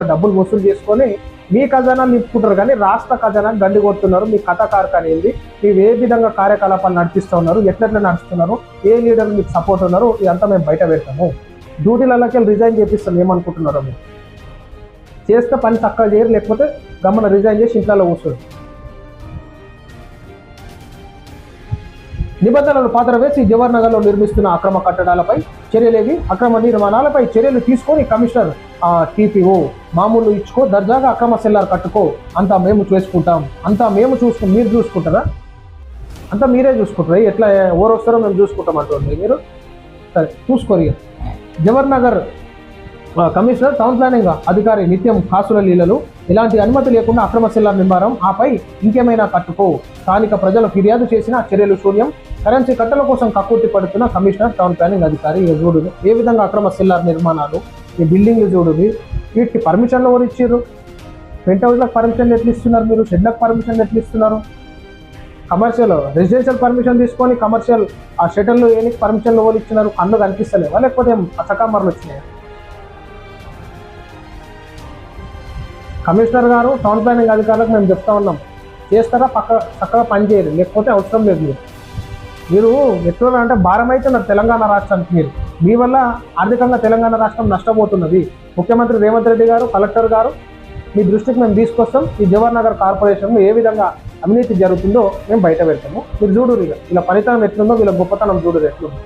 డబ్బులు వసూలు చేసుకొని మీ ఖజానా నింపుకుంటారు, కానీ రాష్ట్ర ఖజానా గండి కొడుతున్నారు. మీ కథ కార్ఖాన ఏంది, మీరు ఏ విధంగా కార్యకలాపాలు నడిపిస్తూ ఉన్నారు, ఎట్లెట్లా నడుస్తున్నారు, ఏ లీడర్లు మీకు సపోర్ట్ ఉన్నారు, ఇదంతా మేము బయట పెడతాము. డ్యూటీలలోకి రిజైన్ చేపిస్తాం ఏమనుకుంటున్నారో. మీరు చేస్తే పని చక్కగా చేయరు, లేకపోతే గమ్మన రిజైన్ చేసి ఇంట్లో కూర్చోరు. నిబంధనలు పాత్ర వేసి జవహర్ నగర్లో నిర్మిస్తున్న అక్రమ కట్టడాలపై చర్యలేవి, అక్రమ నిర్మాణాలపై చర్యలు తీసుకొని కమిషనర్ టీపీఓ మామూలు ఇచ్చుకో, దర్జాగా అక్రమ సెల్లార్ కట్టుకో, అంతా మేము చేసుకుంటాం, అంతా మేము మీరు చూసుకుంటారా? అంతా మీరే చూసుకుంటారా? ఎట్లా ఎవరు వస్తారో మేము చూసుకుంటాం అంటుంది మీరు. సరే చూసుకోరు. Jawahar Nagar commissioner town planning అధికారి నిత్యం కాసుల లీలలు, ఇలాంటి అనుమతి లేకుండా అక్రమ సెల్లార్ నిర్మాణం, ఆపై ఇంకేమైనా కట్టుకో, స్థానిక ప్రజలు ఫిర్యాదు చేసిన చర్యలు శూన్యం, కరెన్సీ కట్టల కోసం కక్కుర్తి పడుతున్న కమిషనర్ టౌన్ ప్లానింగ్ అధికారి. చూడు ఏ విధంగా అక్రమ సెల్లార్ నిర్మాణాలు, ఈ బిల్డింగ్లు చూడు, వీటికి పర్మిషన్లు ఎవరు ఇచ్చారు? పెంట్ హౌస్లకు పర్మిషన్లు ఎట్లు ఇస్తున్నారు మీరు? షెడ్లకు పర్మిషన్లు ఎట్లు ఇస్తున్నారు? కమర్షియల్ రెసిడెన్షియల్ పర్మిషన్ తీసుకొని కమర్షియల్ ఆ షెటర్లు ఏనికి పర్మిషన్లు ఎవరు ఇచ్చినారు? కళ్ళు కనిపిస్తలేవా, లేకపోతే పచ్చకామర్లు వచ్చినాయి? కమిషనర్ గారు టౌన్ ప్లానింగ్ అధికారులకు మేము చెప్తా ఉన్నాం, చేస్తారా చక్కగా పని చేయరు, లేకపోతే అవసరం లేదు. మీరు ఎట్లా అంటే భారం అయితే నాకు తెలంగాణ రాష్ట్రానికి, మీ వల్ల ఆర్థికంగా తెలంగాణ రాష్ట్రం నష్టపోతున్నది. ముఖ్యమంత్రి రేవంత్ రెడ్డి గారు, కలెక్టర్ గారు మీ దృష్టికి మేము తీసుకొస్తాం. ఈ జవహర్ నగర్ కార్పొరేషన్లో ఏ విధంగా అవినీతి జరుగుతుందో మేము బయట పెడతాము. మీరు చూడు ఇలా పనితనం ఎట్లుందో, వీళ్ళ గొప్పతనం చూడు ఎట్లుందో.